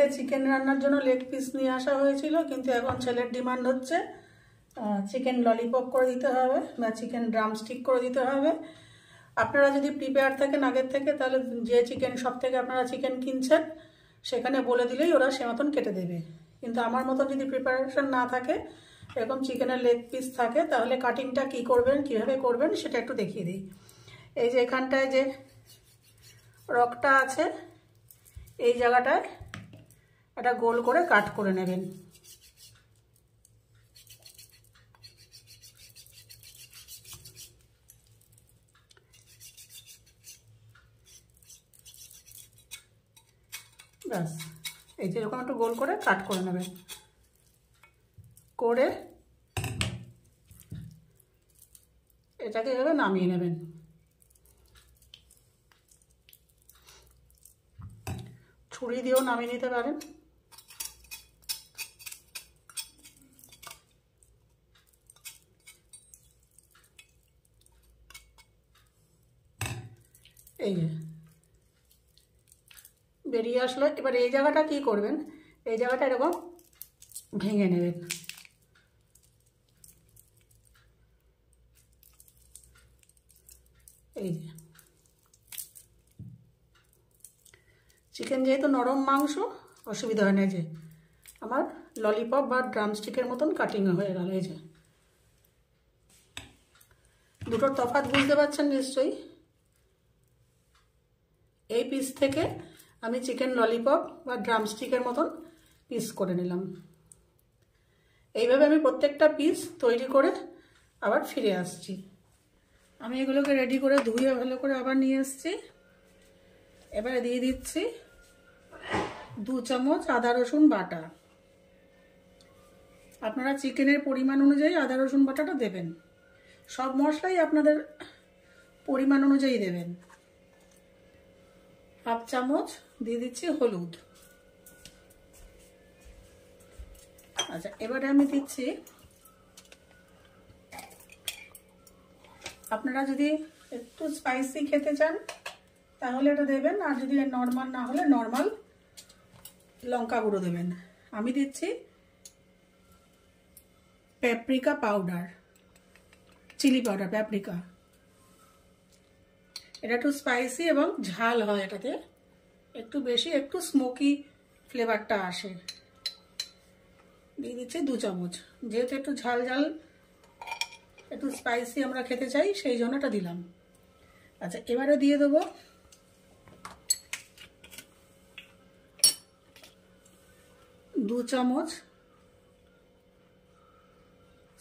বাড়িতে চিকেন রান্নার জন্য লেগ পিস নিয়ে আসা হয়েছিল, কিন্তু এখন ছেলের ডিমান্ড হচ্ছে চিকেন ললিপপ করে দিতে হবে বা চিকেন ড্রামস্টিক করে দিতে হবে। আপনারা যদি প্রিপেয়ার থাকেন আগের থেকে, তাহলে যে চিকেন শপ থেকে আপনারা চিকেন কিনছেন সেখানে বলে দিলেই ওরা সে মতন কেটে দেবে। কিন্তু আমার মতন যদি প্রিপারেশন না থাকে, এরকম চিকেনের লেগ পিস থাকে, তাহলে কাটিংটা কী করবেন, কীভাবে করবেন সেটা একটু দেখিয়ে দিই। এই যে এখানটায় যে রকটা আছে, এই জায়গাটায় একটা গোল করে কাট করে নেবেন। ব্যাস, এই যে এরকম একটু গোল করে কাট করে নেবেন। করে এটাকে এভাবে নামিয়ে নেবেন। ছুরি দিয়েও নামিয়ে নিতে পারেন। এই যে বেরিয়ে আসলো। এবার এই জায়গাটা কি করবেন, এই জায়গাটা এরকম ভেঙে নেবেন। এই যে চিকেন যেহেতু নরম মাংস, অসুবিধা হয় না। যে আমার ললিপপ বা ড্রামস্টিকের মতন কাটিং হয়ে গেল। এই যে দুটোর তফাৎ বুঝতে পারছেন নিশ্চয়ই। এই পিস থেকে আমি চিকেন ললিপপ বা ড্রামস্টিকের মতন পিস করে নিলাম। এইভাবে আমি প্রত্যেকটা পিস তৈরি করে আবার ফিরে আসছি। আমি এগুলোকে রেডি করে ধুয়ে ভালো করে আবার নিয়ে এসেছি। এবারে দিয়ে দিচ্ছি 2 চামচ আদা রসুন বাটা। আপনারা চিকেনের পরিমাণ অনুযায়ী আদা রসুন বাটাটা দেবেন। সব মশলাই আপনাদের পরিমাণ অনুযায়ী দেবেন। 1/2 চামচ দিয়ে দিচ্ছি হলুদ। আচ্ছা, এবারে আমি দিচ্ছি, আপনারা যদি একটু স্পাইসি খেতে চান তাহলে এটা দেবেন, আর যদি নর্মাল না হলে নর্মাল লঙ্কা গুঁড়ো দেবেন। আমি দিচ্ছি paprika powder, chilli powder, paprika. এটা একটু স্পাইসি এবং ঝাল হয়, এটাতে একটু বেশি, একটু স্মোকি ফ্লেভারটা আসে। দিয়ে দিচ্ছি 2 চামচ। যেহেতু একটু ঝাল ঝাল, একটু স্পাইসি আমরা খেতে চাই, সেই জন্য এটা দিলাম। আচ্ছা, এবারে দিয়ে দেবো দু চামচ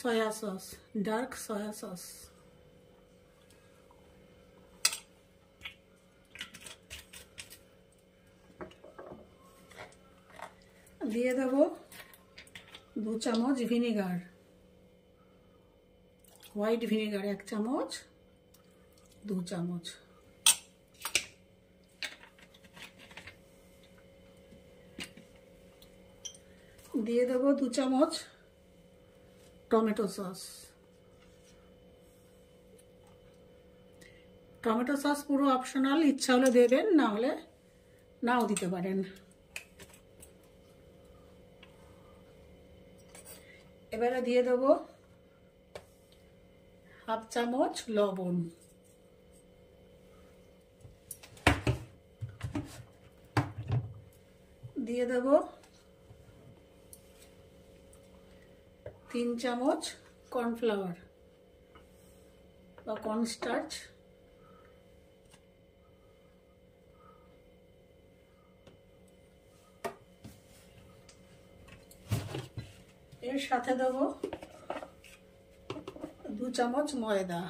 soya sauce, dark soya sauce. দিয়ে দেবো 2 চামচ ভিনেগার, হোয়াইট ভিনেগার 1 চামচ, 2 চামচ। দিয়ে দেবো 2 চামচ টমেটো সস। টমেটো সস পুরো অপশনাল, ইচ্ছা হলে দেবেন, না হলে নাও দিতে পারেন। এবারে দিয়ে দেবো 1/2 চামচ লবণ। দিয়ে দেবো 3 চামচ কর্নফ্লাওয়ার বা কর্নস্টার্চ। এর সাথে দেবো 2 চামচ ময়দা।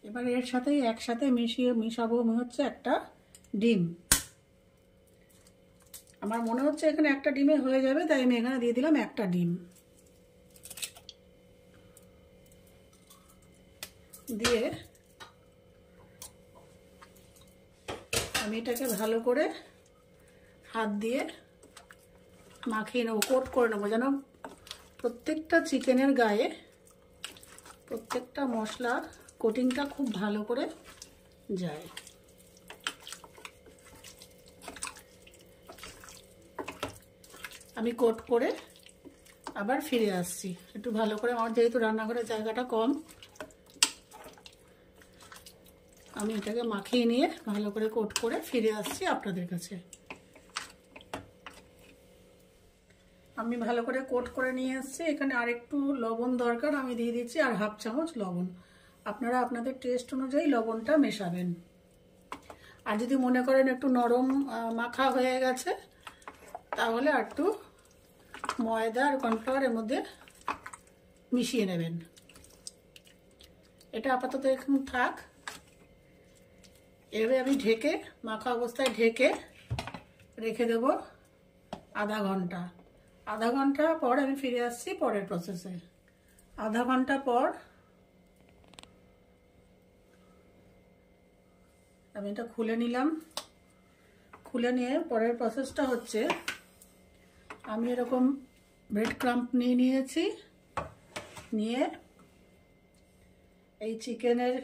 এবার এর সাথে একসাথে মিশাবো হচ্ছে একটা ডিম। আমার মনে হচ্ছে এখানে একটা ডিমে হয়ে যাবে, তাই আমি এখানে দিয়ে দিলাম একটা ডিম। দিয়ে আমি এটাকে ভালো করে হাত দিয়ে মাখিয়ে নেবো, কোট করে নেবো, যেন প্রত্যেকটা চিকেনের গায়ে প্রত্যেকটা মশলার কোটিংটা খুব ভালো করে যায়। আমি কোট করে আবার ফিরে আসছি একটু ভালো করে। আমার যেহেতু রান্নাঘরের জায়গাটা কম, আমি এটাকে মাখিয়ে নিয়ে ভালো করে কোট করে ফিরে আসছি আপনাদের কাছে। আমি ভালো করে কোট করে নিয়ে এসেছি। এখানে আরেকটু লবণ দরকার, আমি দিয়ে দিচ্ছি আর হাফ চামচ লবণ। আপনারা আপনাদের টেস্ট অনুযায়ী লবণটা মেশাবেন। আর যদি মনে করেন একটু নরম মাখা হয়ে গেছে, তাহলে আর একটু ময়দা আর কর্নফ্লাওয়ার এর মধ্যে মিশিয়ে নেবেন। এটা আপাতত এখন থাক। এভাবে আমি ঢেকে, মাখা অবস্থায় ঢেকে রেখে দেব আধা ঘন্টা। আধা ঘন্টা পর আমি ফিরে আসছি পরের প্রসেসে। আধা ঘন্টা পর আমি এটা খুলে নিলাম। খুলে নিয়ে পরের প্রসেসটা হচ্ছে, আমি এরকম ব্রেড ক্রাম্প নিয়ে নিয়েছি। নিয়ে এই চিকেনের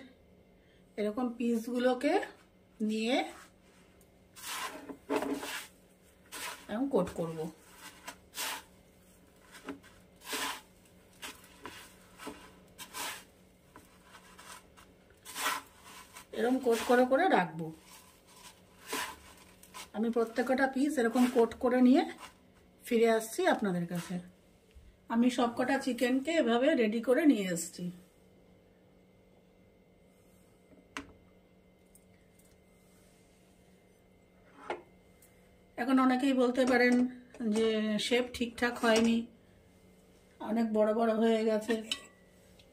এরকম পিসগুলোকে নিয়ে আমি কোট করব। এরকম কোট করে করে রাখবো। আমি প্রত্যেকটা পিস এরকম কোট করে নিয়ে ফিরে আসছি আপনাদের কাছে। আমি সবকটা চিকেনকে এভাবে রেডি করে নিয়ে এসেছি। এখন অনেকেই বলতে পারেন যে শেপ ঠিকঠাক হয়নি, অনেক বড় বড় হয়ে গেছে।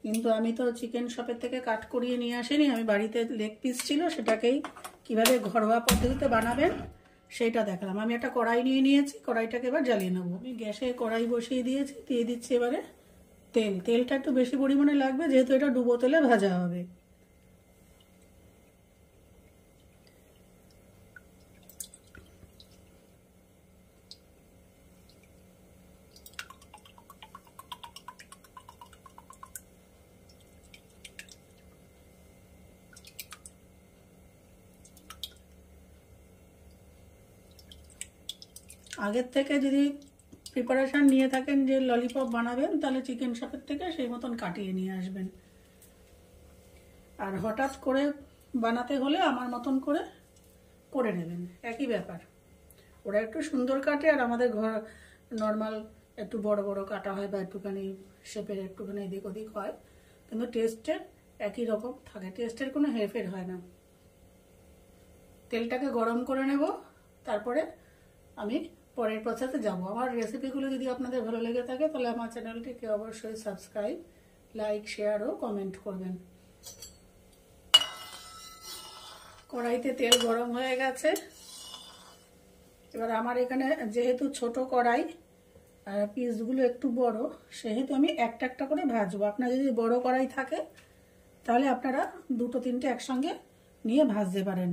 কিন্তু আমি তো চিকেন শপের থেকে কাট করিয়ে নিয়ে আসিনি, আমি বাড়িতে লেগ পিস ছিল, সেটাকেই কিভাবে ঘরোয়া পদ্ধতিতে বানাবেন সেটা দেখালাম। আমি একটা কড়াই নিয়ে নিয়েছি, কড়াইটাকে এবার জ্বালিয়ে নেবো। আমি গ্যাসে কড়াই বসিয়ে দিয়েছি, দিয়ে দিচ্ছি এবারে তেল। তেলটা একটু বেশি পরিমাণে লাগবে, যেহেতু এটা ডুবো তেলে ভাজা হবে। আগের থেকে যদি প্রিপারেশান নিয়ে থাকেন যে ললিপপ বানাবেন, তাহলে চিকেন শপের থেকে সেই মতন কাটিয়ে নিয়ে আসবেন। আর হঠাৎ করে বানাতে হলে আমার মতন করে করে নেবেন, একই ব্যাপার। ওরা একটু সুন্দর কাটে, আর আমাদের ঘর নর্মাল একটু বড় বড় কাটা হয়, বা একটুখানি শেপের একটুখানি এদিক ওদিক হয়, কিন্তু টেস্টের একই রকম থাকে, টেস্টের কোনো হেরফের হয় না। তেলটাকে গরম করে নেব, তারপরে আমি পরের প্রসেসে যাব। আমার রেসিপিগুলো যদি আপনাদের ভালো লেগে থাকে, তাহলে আমার চ্যানেলটিকে অবশ্যই সাবস্ক্রাইব, লাইক, শেয়ার ও কমেন্ট করবেন। কড়াইতে তেল গরম হয়ে গেছে। এবার আমার এখানে যেহেতু ছোট কড়াই আর পিসগুলো একটু বড়, সেহেতু আমি একটা একটা করে ভাজবো। আপনার যদি বড় কড়াই থাকে, তাহলে আপনারা দুটো তিনটে একসঙ্গে নিয়ে ভাজতে পারেন।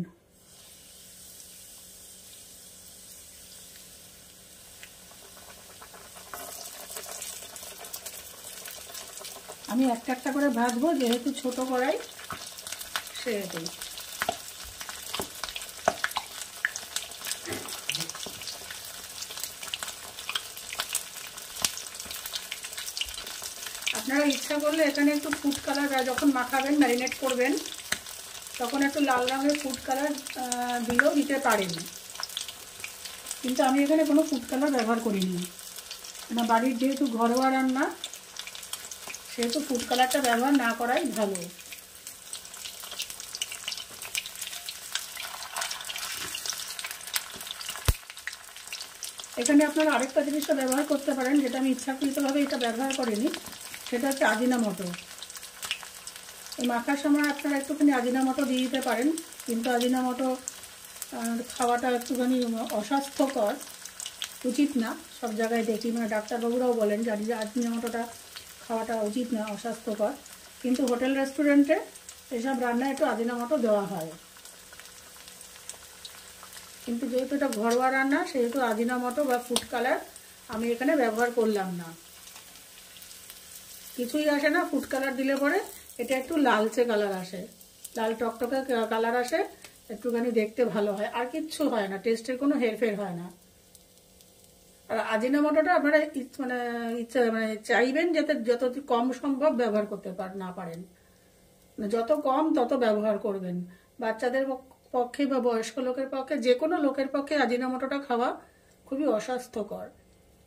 আমি একটা একটা করে ভাজবো, যেহেতু ছোট কড়াই সেহেতু। আপনারা ইচ্ছা করলে এখানে একটু ফুড কালার, যখন মাখাবেন, ম্যারিনেট করবেন, তখন একটু লাল রঙের ফুড কালার দিলেও দিতে পারেন। কিন্তু আমি এখানে কোনো ফুড কালার ব্যবহার করিনি, না বাড়ির যেহেতু ঘরোয়া রান্না, সেহেতু ফুড কালারটা ব্যবহার না করাই ভালো। এখানে আপনারা আরেকটা জিনিসটা ব্যবহার করতে পারেন, যেটা আমি ইচ্ছাকৃতভাবে এটা ব্যবহার করিনি, সেটা হচ্ছে আজিনামোটো। এই মাখার সময় আপনারা একটুখানি আজিনামোটো দিয়ে দিতে পারেন, কিন্তু আজিনামোটো খাওয়াটা একটুখানি অস্বাস্থ্যকর, উচিত না। সব জায়গায় দেখি, মানে ডাক্তারবাবুরাও বলেন যে আজিনামোটোটা খাওয়াটা উচিত না, অস্বাস্থ্যকর। কিন্তু হোটেল রেস্টুরেন্টে এসব রান্নায় একটু আজিনামোটো দেওয়া হয়। কিন্তু যেহেতু এটা ঘরোয়া রান্না, সেহেতু আজিনামোটো বা ফুড কালার আমি এখানে ব্যবহার করলাম না। কিছুই আসে না। ফুড কালার দিলে পরে এটা একটু লালচে কালার আসে, লাল টকটকে কালার আসে, একটুখানি দেখতে ভালো হয়, আর কিচ্ছু হয় না, টেস্টের কোনো হেরফের হয় না। আর আজিনামোটোটা আপনারা মানে চাইবেন যাতে যত কম সম্ভব ব্যবহার করতে না পারেন, যত কম তত ব্যবহার করবেন। বাচ্চাদের পক্ষে বা বয়স্ক লোকের পক্ষে, যে কোনো লোকের পক্ষে আজিনামোটোটা খাওয়া খুবই অস্বাস্থ্যকর।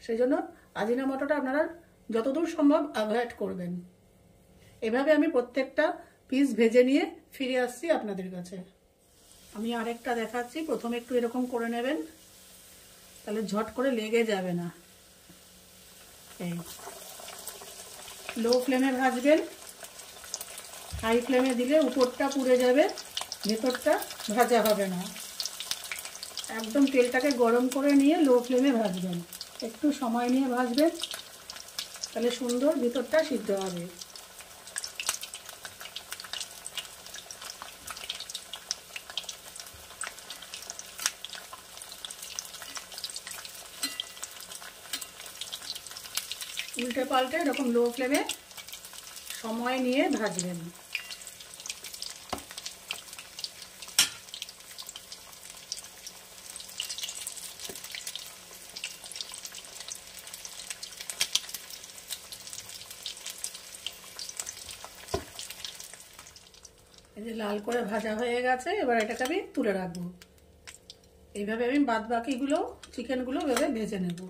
সেই জন্য আজিনামোটোটা আপনারা যতদূর সম্ভব অ্যাভয়েড করবেন। এভাবে আমি প্রত্যেকটা পিস ভেজে নিয়ে ফিরে আসছি আপনাদের কাছে। আমি আরেকটা দেখাচ্ছি। প্রথমে একটু এরকম করে নেবেন, তাহলে ঝট করে লেগে যাবে না। এই লো ফ্লেমে ভাজবেন, হাই ফ্লেমে দিলে উপরটা পুড়ে যাবে, ভেতরটা ভাজা হবে না। একদম তেলটাকে গরম করে নিয়ে লো ফ্লেমে ভাজবেন, একটু সময় নিয়ে ভাজবেন, তাহলে সুন্দর ভেতরটা সিদ্ধ হবে। উল্টে পাল্টে এরকম লো ফ্লেমে সময় নিয়ে ভাজবেন। এই যে লাল করে ভাজা হয়ে গেছে, এবার এটাকে আমি তুলে রাখবো। এইভাবে আমি বাদ বাকিগুলো চিকেনগুলো ভেজে নেব।